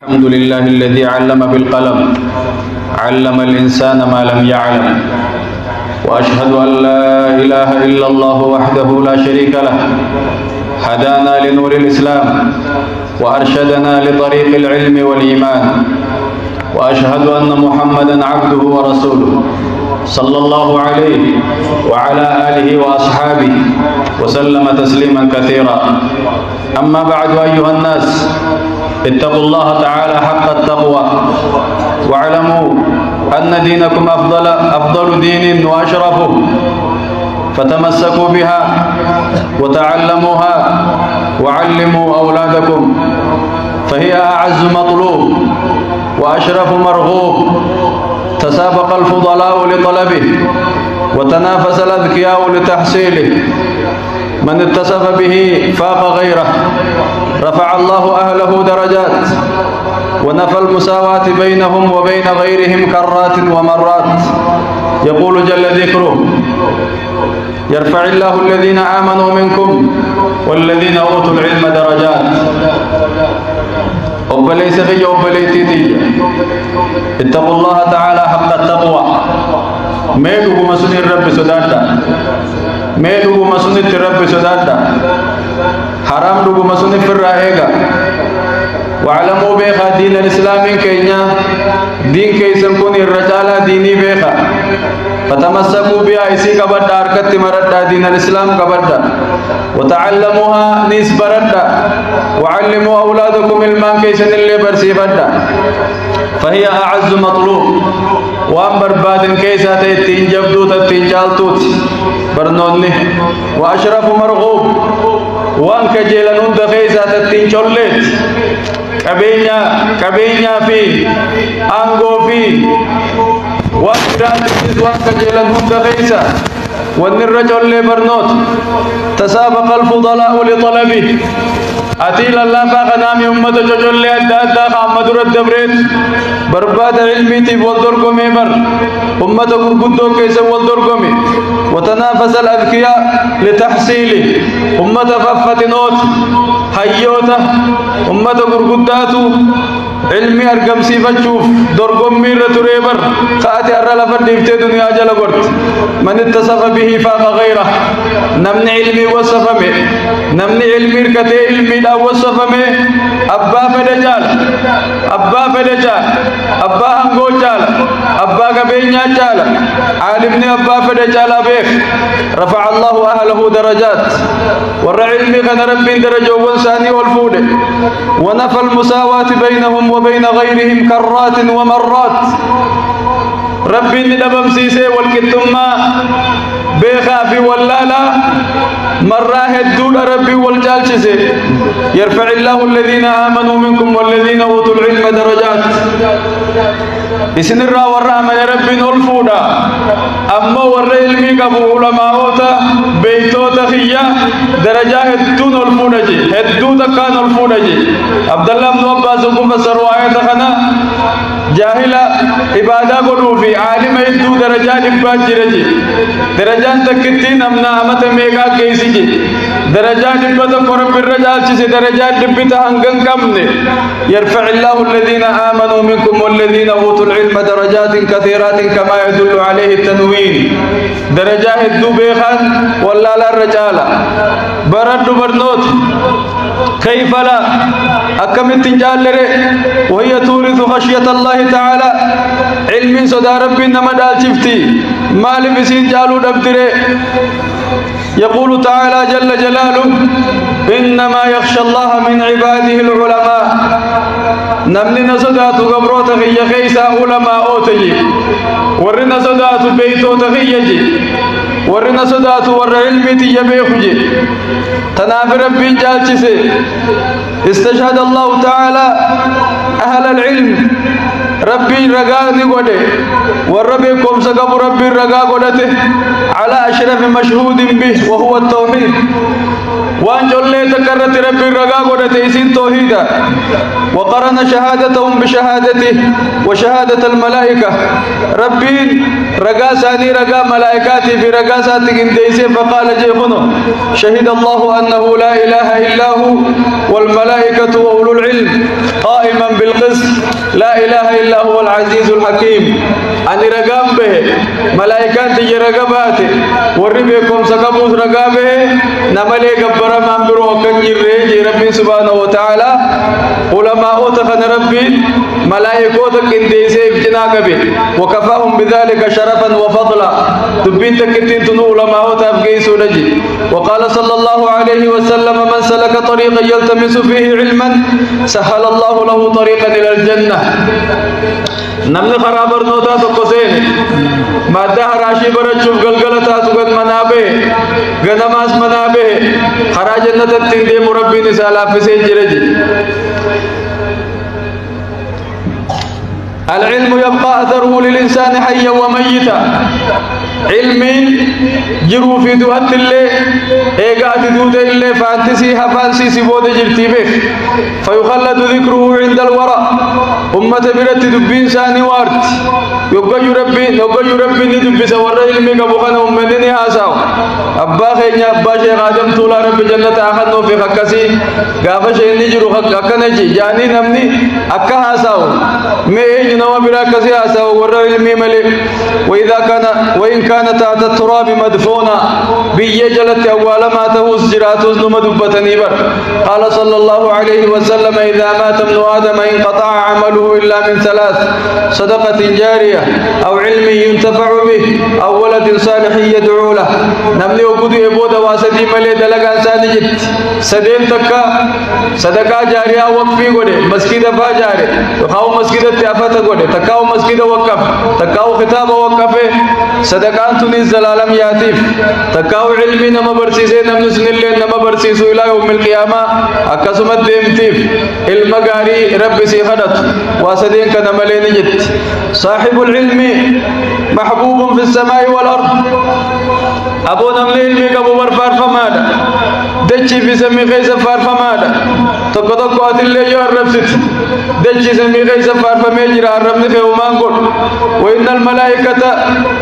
الحمد لله الذي علم بالقلم علم الإنسان ما لم يعلم وأشهد أن لا إله إلا الله وحده لا شريك له هدانا لنور الإسلام وأرشدنا لطريق العلم والإيمان وأشهد أن محمدا عبده ورسوله صلى الله عليه وعلى آله وأصحابه وسلم تسليما كثيرا. أما بعد أيها الناس، اتقوا الله تعالى حق التقوى واعلموا أن دينكم أفضل دين وأشرفه، فتمسكوا بها وتعلموها وعلموا أولادكم، فهي أعز مطلوب وأشرف مرغوب. تسابق الفضلاء لطلبه وتنافس الأذكياء لتحصيله، من اتصف به فاق غيره، رفع الله أهله درجات ونفى المساواة بينهم وبين غيرهم كرات ومرات. يقول جل ذكره: يرفع الله الذين آمنوا منكم والذين أوتوا العلم درجات. أبليس في أبليتي، اتقوا الله تعالى حق التقوى. ميدو مسن الرب سدادا، ميدو مسن الرب سدادا، حرام دو مسن في الرائقة. واعلموا بيخا دين الإسلام كينيا دين كيسن كون الرجال ديني بيخا، فتمسكوا بها إسي كبدا أركت مردا دين الإسلام كبدا، وتعلموها نيس بردا، وعلموا أولادكم المان كيسن اللي برسي بدا، فهي أعز مطلوب. وأن برباد كيسا تيتين جبدو تتين جالتوت برنوني، وأشرف مرغوب. وأن كجيلنون دخيسا تتين جولت كبينيا في أنغو في وأن كجيلنون دخيسا والنرجل لبرنوت. تسابق الفضلاء لطلبه، أتيل الله فاقنام أمة ججل لأدى خامد رد بريد برباد علمي تيب والدرقمي بر أمة قرقدو كيس والدرقمي. وتنافس الأذكياء لتحصيله، أمة ففت نوت حيوته أمة قرقداتو علمي أرقم سيفتشوف درقمي رتريبر خاتي أرلفت ديفتي دنيا جلقرت. من اتصف به فاق غيره، نمني علمي وصفمي، نمني علمي ركتي علمي لا وصفمي. أبا فدجال، أبا فدجال، أبا هنگو جال، أبا كبينيا جال، عالمني أبا فدجال بيك. رفع الله أهله درجات، والعلم كان رب درجة وانساني والفود، ونفى المساواة بينهم وبين غيرهم كرات ومرات. ربي ندبم سيسي والكتما بيخا في ولالا مراه الدول ربي والجالشسي. يرفع الله الذين آمنوا منكم والذين أوتوا العلم درجات. إسن الرا ورا من ربي نولفودا، أما ورا علمي كفو علماء أوتا بيتو تخيا درجة هدو نولفودا جي، هدو تكا نولفودا جي. عبد الله بن عباس وكم سرواية تخنا جاهلا عبادة قلو في عالم هدو درجات إباجي رجي. درجات تكتين أمنا أمت ميغا كيسي جي. درجات إبادة قرب الرجال جسي درجات دبتا هنگن كمني. يرفع الله الذين آمنوا منكم والذين أوتوا العلم درجات كثيرات كما يدل عليه التنوين. درجات الدو بيخان ولا لا الرجال برد برنوت. كيف لا أكمل تنجال لري وهي تورث خشية الله تعالى. علم صدى ربي نما دال شفتي مال بسين جالو دبتري. يقول تعالى جل جلاله: إنما يخشى الله من عباده العلماء. نمني نصدات قبروت خي خيسا علماء أوتجي، ورنا صدات بيتو تخيجي، ورنا صدات ور علمي تيبيخجي. تنافر ربي جالشسي. استشهد الله تعالى أهل العلم. ربي رقاني قده والربي كم سقب ربي رقا قدته على أشرف مشهود به وهو التوحيد وأن جل تكرت ربي الرقاق ونتيسين توحيدا وقرن شهادتهم بشهادته وشهادة الملائكة ربي رقاساني رقا ملائكاتي في رقاساتك انديسين فقال جيخنو شهد الله أنه لا إله إلا هو والملائكة وأولو العلم قائما بالقسط لا إله إلا هو العزيز الحكيم أن رقام به ملائكات تجي رقباته وربكم سقبوس رقابه نملي قبر من برو كنجر ربي سبحانه وتعالى علماء تخن ربي ملائكوتك انديسيف جناك به وكفاهم بذلك شرفا وفضلا تبين تكتين تنو علماء تفقيسوا نجي وقال صلى الله عليه وسلم من سلك طريقا يلتمس فيه علما سهل الله له طريقا إلى الجنة نمن خرابر نوتا تقسين ما دهر عشي برجوف قلقلتا سقد منابه غنماس منابه خراج جنة التندي مربي نسالا فسين جرجي العلم يبقى أثره للإنسان حيا وميتا علمي جرو في دوات اللي إيقات دوت اللي فانتسي هفانسي سيبود جرتي بك فيخلد ذكره عند الوراء أمة برت دبين ساني وارت يبقى يربي ندب سور علمي قبخنا أمني هاساو أبا خيني أبا شيخ آدم طولا رب جنة آخذنو في خكسي قافا شيء نجرو خكنجي جاني نمني أكا هاساو مي نوى براكسي هاساو ور علمي ملك وإن كان تحت التراب مدفونا بيجلت أول ما تهوس جراتوس نمدبتني بر قال صلى الله عليه وسلم إذا مات ابن آدم انقطع عمله إلا من ثلاث صدقة جارية أو علم ينتفع به أو ولد صالح يدعو له نمني وقود يبود واسدي ملي دلقا سانجت سدين تكا صدقة جارية وقفي قولي مسجد فاجاري تخاو مسجد التعفة قولي تكاو مسجد وقف تكاو خطاب وقفه صدقان تنيز العالم ياتيف تكاو علمي نما برسيسي نمنسن اللي نما برسيسو إلى يوم القيامة أكسمت ديمتيف المقاري رب سيخدت واسدين كنمالين جت صاحب العلم محبوب في السماء والأرض أبو نملي علمي كابو برفار فمادا دجي في سمي خيس فار فمادا تقدق اللي يوار ربست دجي سمي خيس فار فميجر الرب نفه ومانقل وإن الملائكة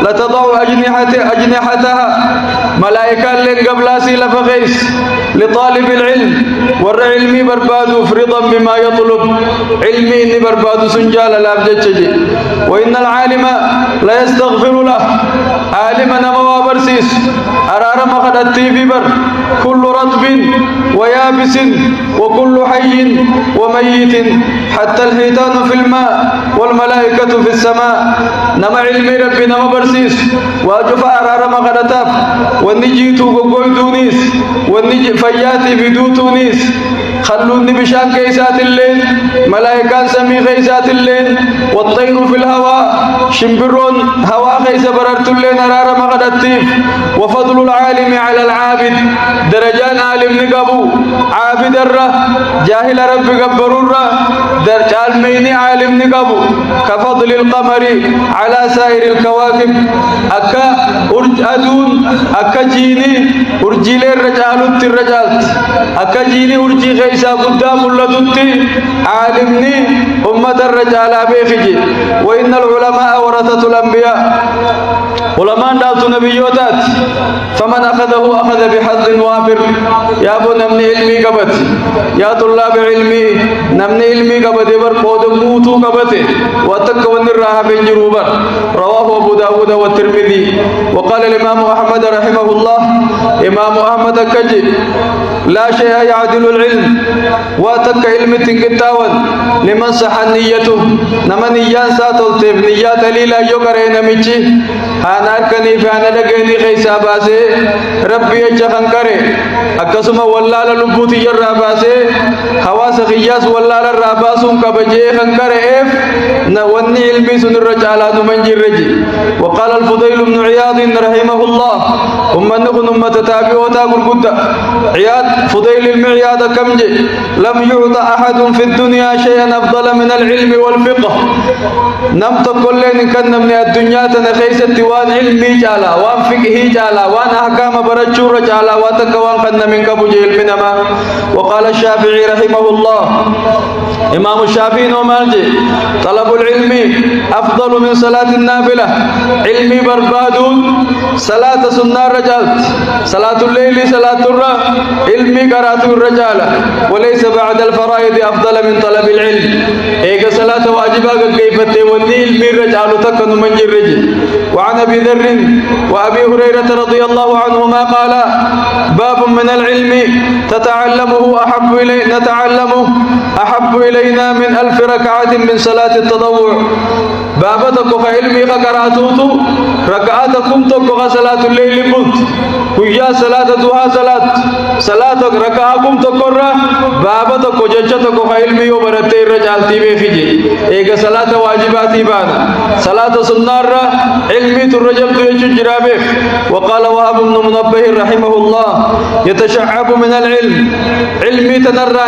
لتضع أجنحتها ملائكة لن قبلاسي لفخيس لطالب العلم والعلمي برباد فرضا بما يطلب علمي إني برباد سنجال الأبجتشجي وإن العالم لا يستغفر له عالما نموا برسيس أرار مخدتي في بر كل رطب ويابس وكل حي وميت حتى الحيتان في الماء والملائكة في السماء نما علمي ربي نما برسيس واجفا أرار مخدتاف والنجيتو قوي دونيس والنجي فياتي بدو تونيس خلوني بشان كيسات الليل ملائكان سمي كيسات الليل والطير في الهواء شمبرون هوا كيس بررت الليل نرار مغدتيف وفضل العالم على العابد درجان عالم نقبو عابد الره جاهل رب قبر الره درجال ميني عالم نقبو كفضل القمر على سائر الكواكب أكا أدون أكا جيني أرجيل الرجال الرجالت أكا جيني أرجي غيسا قدام اللدتي عالمني أمة الرجال بيخجي وإن العلماء ورثة الأنبياء علماء دالت نبيوتات فمن أخذه أخذ بحظ وافر يا أبو نمني علمي قبت يا طلاب علمي نمني علمي قبت يبر قود موتو قبت واتكون الراها بن جروبر رواه أبو داود والترمذي وقال الإمام أحمد رحمه الله إمام أحمد كجي لا شيء يعدل العلم واتك علم تنكتاون لمن صح نيته نما نيان ساتل تيف نيات ليلا يقرين ميشي أنا كني فانا دقيني خيسا باسي ربي يجخن كري أكسما والله للبوتي جرى باسي حواس خياس والله للراباسون كبجي خنكري إف نوني علمي سن الرجالات من جرجي وقال الفضيل بن عياض رحمه الله أمنكم أمة تابعوتا قل قد عياض فضيل المعياد كمجي لم يعط أحد في الدنيا شيئا أفضل من العلم والفقه نمت كلين كن من الدنيا تنخيست وان علمي جالا وان فقهي جالا وان أحكام برجور جالا وتكوان كن من كبجي المنما. وقال الشافعي رحمه الله إمام الشافعي نومالجي طلب العلم أفضل من صلاة النافلة علمي بربادون صلاة سنة رجالت صلاة الليل صلاة الرا علمي قرات الرجال وليس بعد الفرائض أفضل من طلب العلم إيجا صلاة واجبة كيف توني علمي رجال تكن من جرجي. وعن أبي ذر وأبي هريرة رضي الله عنهما قال باب من العلم نتعلمه أحب إلينا من 1000 ركعة من صلاة التطوع بابتك علمي قراتوتو ركعاتكم تقوى صلاة الليل بنت ويا صلاة دوها صلاة ركعكم تقرى بابتك ججتك علمي وبرتي رجالتي بفجي إيجا صلاة واجباتي بانا صلاة سنة علمي ترجم تيجو جرابيف. وقال وهب بن منبه رحمه الله يتشعب من العلم علمي تنرى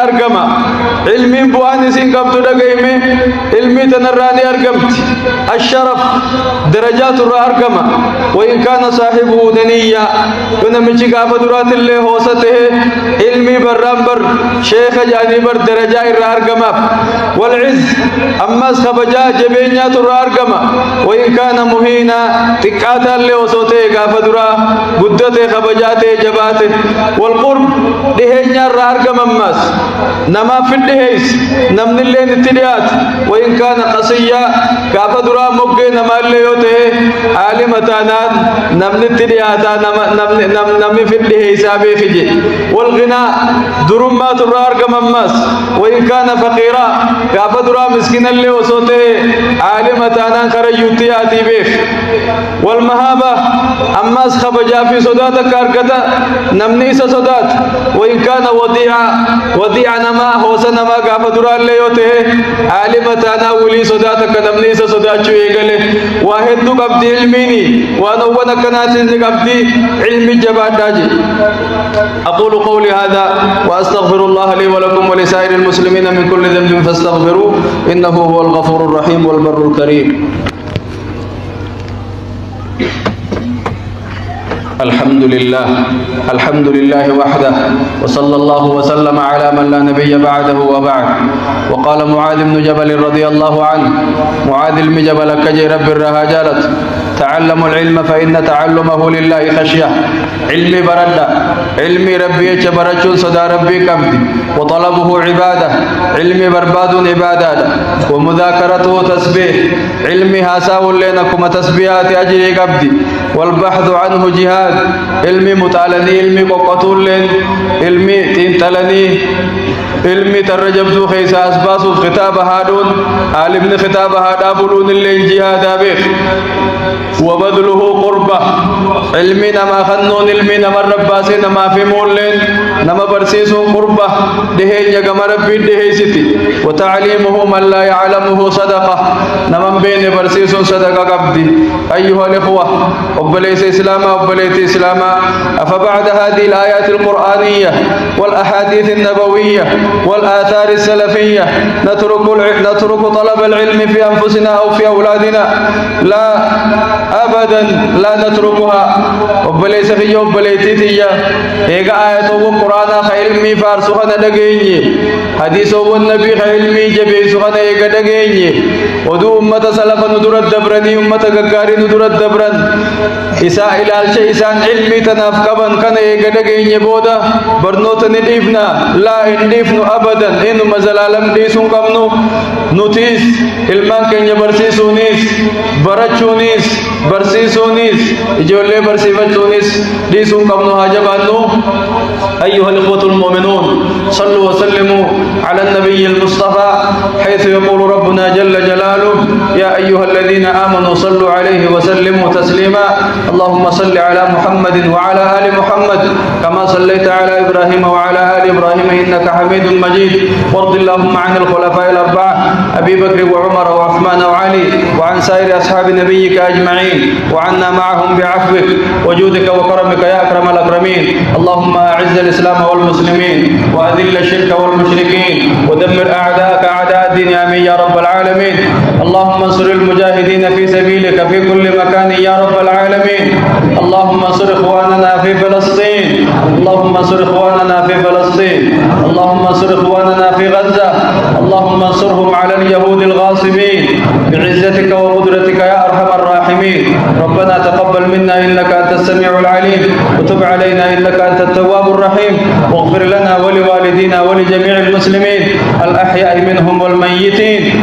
أرقما علمي بواني سنقبت دقيمي علمي تنرى أرقمت الشرف درجات الأرقما وإن كان صاحبه دنيا ونمشي قافة درات اللي هوسته علمي برامبر شيخ جانبر درجة الأرقما والعز أما سخبجا جبينيات الأرقما وإن كان مهينا تكاتا اللي هوسته قافة درا قدته خبجاته جباته والقرب دهينيا الأرقما ماس نما في الدهيس نمن اللي نتديات وإن كان قصيا قافة درا مقين نما اللي يوته عالمتانان نمن التدياتا نمن في الدهيس أبي فجي. والغناء درمات الأرقما ماس وإن كان فقيرا قافة درا مسكين اللي وصوته عالمتانان كريوتياتي بيف. والمهابة أماس خبجا في صداتك أركتا نمنيس صدات وإن كان وديع نما حوس نما قافة درا اللي يوته عالمتانا ولي صداتك نمنيس صدات شو يقلي واحد دو قبدي علميني وانوانا كناتين قبدي علمي جبات داجي. أقول قولي هذا وأستغفر الله لي ولكم ولسائر المسلمين من كل ذنب فاستغفروه إنه هو الغفور الرحيم والبر الكريم. الحمد لله وحده وصلى الله وسلم على من لا نبي بعده وبعد. وقال معاذ بن جبل رضي الله عنه معاذ المجبل كجي رب الرهاجالت تعلموا العلم فإن تعلمه لله خشية علمي بردا علمي ربي برجل صدى ربي كبدي وطلبه عبادة علمي برباد عبادة ومذاكرته تسبيح علمي هاساو لينكم تسبيحات أجري كبدي والبحث عنه جهاد علمي متعلني علمي قطول لين علمي تنتلني علمي ترجم ذو خيس أسباس خطاب هادون عالم خطاب هادا بلون اللين جهاد أبيخ وبذله قربة علمي نما خنون علمي نما رباسي نما في مولين نما برسيسو قربة دهين يقم ربي دهي ستي وتعليمه من لا يعلمه صدقة نما بين برسيسو صدقة قبدي. أيها الإخوة أبليس إسلاما أبليت إسلاما أفبعد هذه الآيات القرآنية والأحاديث النبوية والآثار السلفية نترك طلب العلم في أنفسنا أو في أولادنا؟ لا أبدا لا نتركها. أبليس في أبليتي إيجا آية القرآن خيلمي فارسخنا دقيني حديث النبي خيلمي جبي سخنا إيجا دقيني ودو أمة سلفا ندر الدبرني أمة ققاري ندر الدبرن إساء إلى الشيء إسان علمي تنافقبا كان إيجا دقيني بودا برنوت نديفنا لا نديفنا أبدا إنو مزلالم ديسون قمنو نتيس علمان كن يبرسيسونيس برچونيس برسيسونيس إجولي برسيفتونيس ديسون قمنو هاجبانو. أيها الإخوة المؤمنون صلوا وسلموا على النبي المصطفى حيث يقول ربنا جل جلاله يا أيها الذين آمنوا صلوا عليه وسلموا تسليما. اللهم صل على محمد وعلى آل محمد كما صليت على إبراهيم وعلى آل إبراهيم إنك حميد مجيد. وارض اللهم عن الخلفاء الأربعة أبي بكر وعمر وعثمان وعثمان وعلي وعن سائر أصحاب نبيك أجمعين، وعنا معهم بعفوك وجودك وكرمك يا أكرم الأكرمين. اللهم أعز الإسلام والمسلمين وأذل الشرك والمشركين ودمر أعداءك أعداء الدين آمين يا رب العالمين. اللهم انصر المجاهدين في سبيلك في كل مكان يا رب العالمين. اللهم انصر إخواننا في فلسطين، اللهم انصر إخواننا في فلسطين، اللهم انصر إخواننا في غزة، اللهم انصرهم على اليهود الغاصبين بعزتك وقدرتك يا أرحم الراحمين. ربنا تقبل منا إنك أنت السميع العليم، وتب علينا إنك أنت التواب الرحيم، واغفر لنا ولوالدينا ولجميع المسلمين الأحياء منهم والميتين.